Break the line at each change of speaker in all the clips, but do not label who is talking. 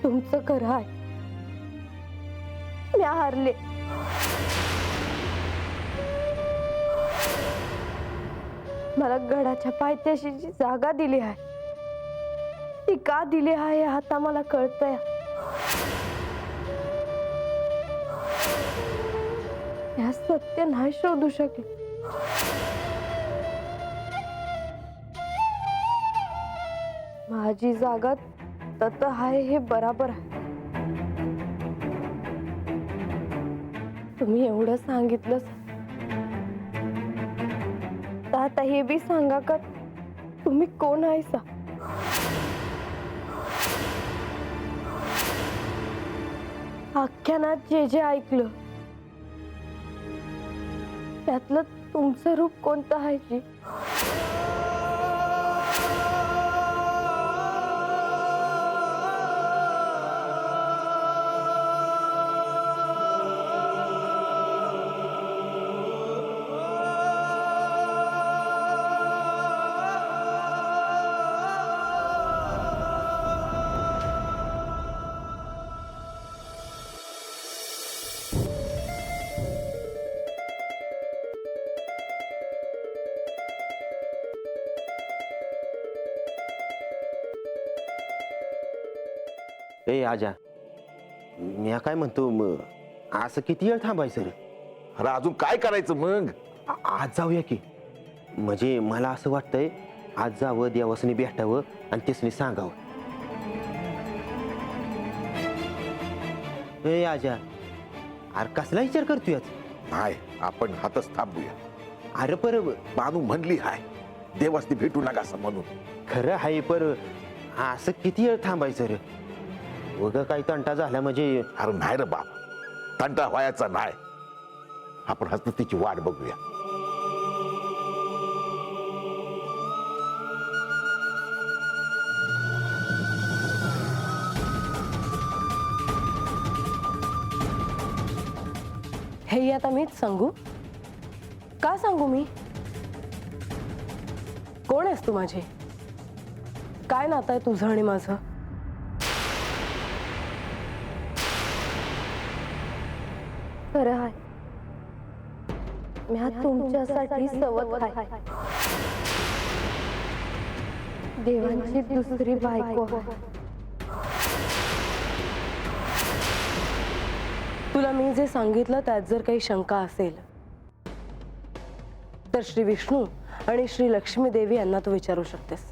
तुमचं खरं आहे, मी हारले. मला गडाच्या पायथ्याशी जी जागा दिली आहे ती का दिली आहे आता मला कळतंय. या सत्य नाही शोधू शकले. माझी जागा तत आहे हे बराबर आहे. तुम्ही एवढं सांगितलं तर आता हे बी सांगा का तुम्ही कोण आहेसा. आख्यानात जे जे ऐकलं त्यातलं तुमचं रूप कोणतं आहे जी.
ए आजा, मी काय म्हणतो असं किती वेळ थांबायचं रे.
अरे अजून काय करायचं मग.
आज जाऊया की. म्हणजे मला असं वाटतंय आज जावं, देवासनी भेटावं आणि त्यासनी सांगावं. ए आजा, अरे कसला विचार करतोय आज.
नाही, आपण हातच थांबूया.
अरे पर
बानू म्हणली हाय देवासनी भेटू नका असं म्हणून.
खरं आहे, पर असं किती वेळ थांबायचं रे. उगा काही तंटा झाला म्हणजे.
अरे नाही रे बाप, तंटा व्हायचा नाही. आपण हसत तिची वाट बघूया.
हे आता मीच सांगू का सांगू मी. कोण आहेस तू माझे. काय नातं आहे तुझं आणि माझं. खरं आहे, मी तुमच्यासाठी सवत आहे. देवांची दुसरी बायको आहे. तुला मी जे सांगितलं त्यात जर काही शंका असेल तर श्री विष्णू आणि श्री लक्ष्मी देवी यांना तू विचारू शकतेस.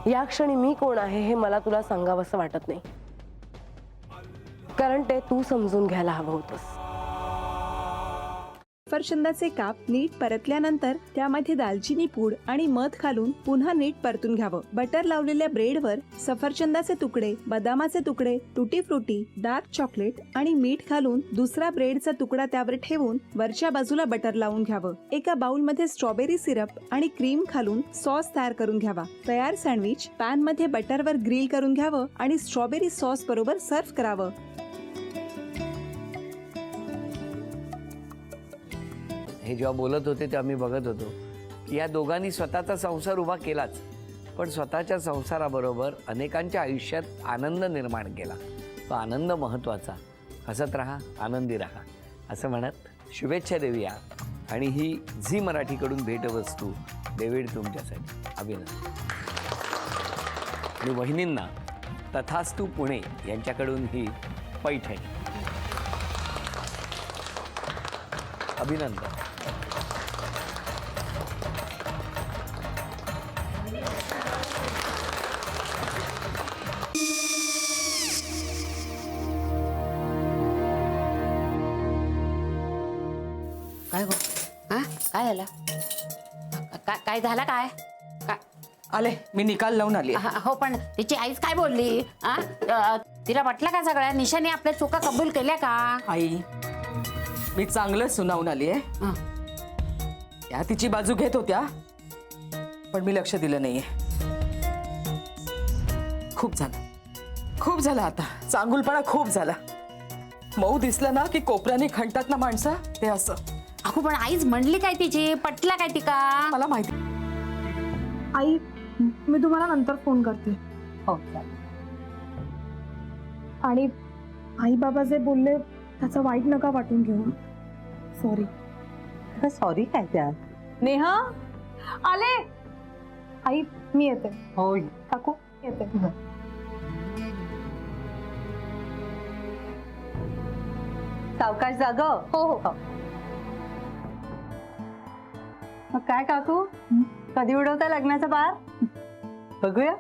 या क्षणी मी कोण आहे हे मला तुला सांगावंसं वाटत नाही, कारण ते तू समजून घ्यायला हवं होतंस.
सफरचंदाचे काप नीट परतल्यानंतर त्यामध्ये दालचिनी पूड आणि मध घालून पुन्हा नीट परतून घ्यावं. बटर लावलेल्या ब्रेडवर सफरचंदाचे तुकडे, बदामाचे तुकडे, टुटी फ्रुटी, डार्क चॉकलेट आणि मीठ घालून दुसरा ब्रेडचा तुकडा त्यावर ठेवून वरच्या बाजूला बटर लावून घ्यावं. एका बाउलमध्ये स्ट्रॉबेरी सिरप आणि क्रीम घालून सॉस तयार करून घ्यावा. तयार सँडविच पॅन मध्ये बटरवर ग्रिल करून घ्यावं आणि स्ट्रॉबेरी सॉस बरोबर सर्व्ह करावं.
हे जेव्हा बोलत होते तेव्हा मी बघत होतो की या दोघांनी स्वतःचा संसार उभा केलाच, पण स्वतःच्या संसाराबरोबर अनेकांच्या आयुष्यात आनंद निर्माण केला. तो आनंद महत्त्वाचा. हसत राहा, आनंदी राहा असं म्हणत शुभेच्छा देऊया. आणि ही झी मराठीकडून भेटवस्तू डेव्हिड तुमच्यासाठी. अभिनंदन. आणि वहिनींना तथास्तू पुणे यांच्याकडून ही पैठणी. अभिनंदन.
काय गो. हा काय झालं. काय झालं काय.
आले मी निकाल लावून आली.
हो पण तिची आईच काय बोलली. तिला म्हटलं का सगळ्या निशाने आपल्या चुका कबूल केल्या का.
आई मी चांगलं सुनावून आली आहे. त्या तिची बाजू घेत होत्या पण मी लक्ष दिलं नाहीये. खूप झालं आता. चांगुलपणा खूप झाला. मऊ दिसलं ना की कोपऱ्याने खणतात ना माणसं, ते असं.
अगो पण आईच म्हणली काय तिची, पटला काय ती का.
मला माहिती.
आई मी तुम्हाला नंतर फोन करते. हो चालेल. आणि आई बाबा जे बोलले त्याचं वाईट नका वाटून घेऊ. सॉरी.
सॉरी काय त्या?
नेहा आले. आई मी येते.
होय.
काकू येते.
सावकाश जाग.
हो हो.
मग काय काकू, कधी उडवता लग्नाचा बार? बघूया.